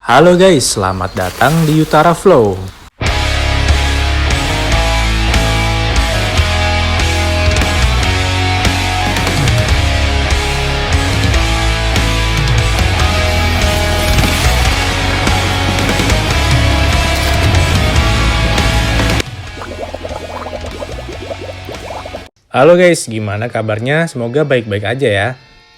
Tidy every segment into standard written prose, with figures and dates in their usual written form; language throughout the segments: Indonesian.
Halo guys, selamat datang di Utara Flow. Halo guys, gimana kabarnya? Semoga baik-baik aja ya.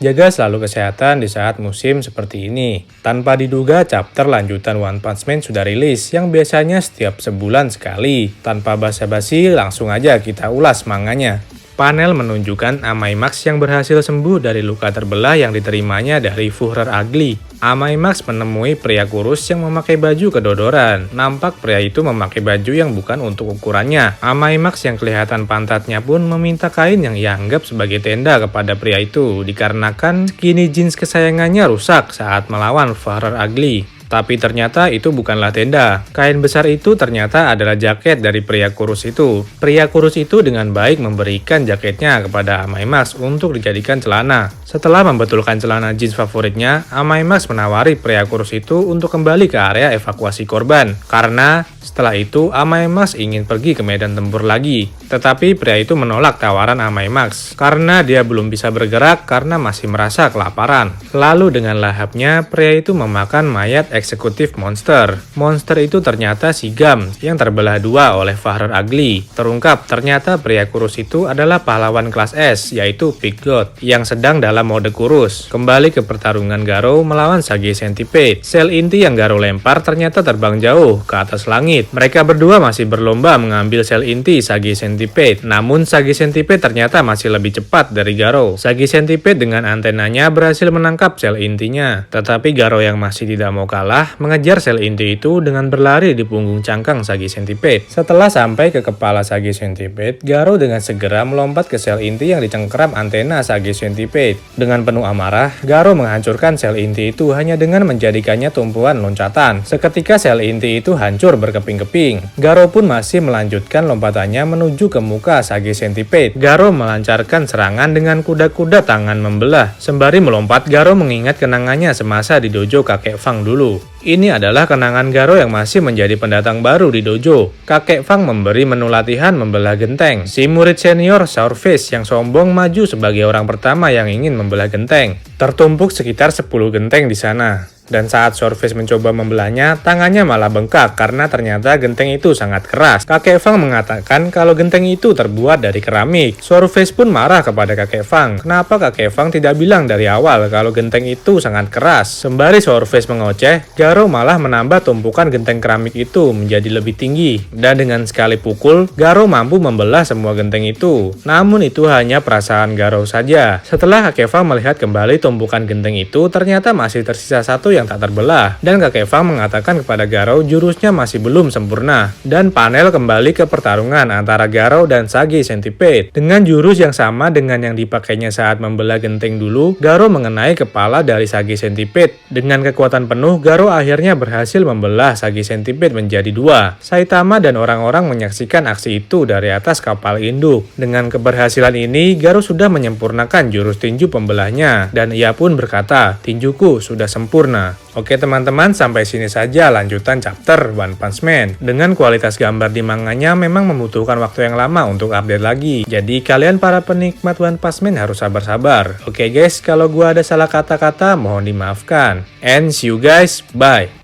Jaga selalu kesehatan di saat musim seperti ini. Tanpa diduga, chapter lanjutan One Punch Man sudah rilis yang biasanya setiap sebulan sekali. Tanpa basa-basi, langsung aja kita ulas manganya. Panel menunjukkan Amai Max yang berhasil sembuh dari luka terbelah yang diterimanya dari Führer Ugly. Amai Max menemui pria kurus yang memakai baju kedodoran. Nampak pria itu memakai baju yang bukan untuk ukurannya. Amai Max yang kelihatan pantatnya pun meminta kain yang ia anggap sebagai tenda kepada pria itu, dikarenakan skinny jeans kesayangannya rusak saat melawan Führer Ugly. Tapi ternyata itu bukanlah tenda. Kain besar itu ternyata adalah jaket dari pria kurus itu. Pria kurus itu dengan baik memberikan jaketnya kepada Amai Max untuk dijadikan celana. Setelah membetulkan celana jeans favoritnya, Amai Max menawari pria kurus itu untuk kembali ke area evakuasi korban. Karena setelah itu Amai Max ingin pergi ke medan tempur lagi. Tetapi pria itu menolak tawaran Amai Max karena dia belum bisa bergerak karena masih merasa kelaparan. Lalu dengan lahapnya, pria itu memakan mayat eksekutif monster. Monster itu ternyata Sigam yang terbelah dua oleh Führer Ugly. Terungkap ternyata pria kurus itu adalah pahlawan kelas S, yaitu Big God, yang sedang dalam mode kurus. Kembali ke pertarungan Garou melawan Sage Centipede. Sel inti yang Garou lempar ternyata terbang jauh ke atas langit. Mereka berdua masih berlomba mengambil sel inti Sage Centipede. Namun Sage Centipede ternyata masih lebih cepat dari Garou. Sage Centipede dengan antenanya berhasil menangkap sel intinya. Tetapi Garou yang masih tidak mau kalah mengejar sel inti itu dengan berlari di punggung cangkang Sage Centipede. Setelah sampai ke kepala Sage Centipede, Garou dengan segera melompat ke sel inti yang dicengkeram antena Sage Centipede. Dengan penuh amarah, Garou menghancurkan sel inti itu hanya dengan menjadikannya tumpuan loncatan. Seketika sel inti itu hancur berkeping-keping. Garou pun masih melanjutkan lompatannya menuju ke muka Sage Centipede. Garou melancarkan serangan dengan kuda-kuda tangan membelah. Sembari melompat, Garou mengingat kenangannya semasa di dojo kakek Fang dulu. Ini adalah kenangan Garou yang masih menjadi pendatang baru di dojo. Kakek Fang memberi menu latihan membelah genteng. Si murid senior Sourface yang sombong maju sebagai orang pertama yang ingin membelah genteng. Tertumpuk sekitar 10 genteng di sana. Dan saat Sourface mencoba membelahnya, tangannya malah bengkak karena ternyata genteng itu sangat keras. Kakek Fang mengatakan kalau genteng itu terbuat dari keramik. Sourface pun marah kepada kakek Fang. Kenapa kakek Fang tidak bilang dari awal kalau genteng itu sangat keras? Sembari Sourface mengoceh, Garou malah menambah tumpukan genteng keramik itu menjadi lebih tinggi. Dan dengan sekali pukul, Garou mampu membelah semua genteng itu. Namun itu hanya perasaan Garou saja. Setelah kakek Fang melihat kembali tumpukan genteng itu, ternyata masih tersisa satu yang tak terbelah, dan kakek Fang mengatakan kepada Garou jurusnya masih belum sempurna. Dan panel kembali ke pertarungan antara Garou dan Sage Centipede. Dengan jurus yang sama dengan yang dipakainya saat membelah genteng dulu, Garou mengenai kepala dari Sage Centipede. Dengan kekuatan penuh, Garou akhirnya berhasil membelah Sage Centipede menjadi dua. Saitama dan orang-orang menyaksikan aksi itu dari atas kapal induk. Dengan keberhasilan ini, Garou sudah menyempurnakan jurus tinju pembelahnya, dan ia pun berkata, "Tinjuku sudah sempurna." Oke teman-teman, sampai sini saja lanjutan chapter One Punch Man. Dengan kualitas gambar di manganya memang membutuhkan waktu yang lama untuk update lagi. Jadi kalian para penikmat One Punch Man harus sabar-sabar. Oke guys, kalau gua ada salah kata-kata mohon dimaafkan. And see you guys, bye.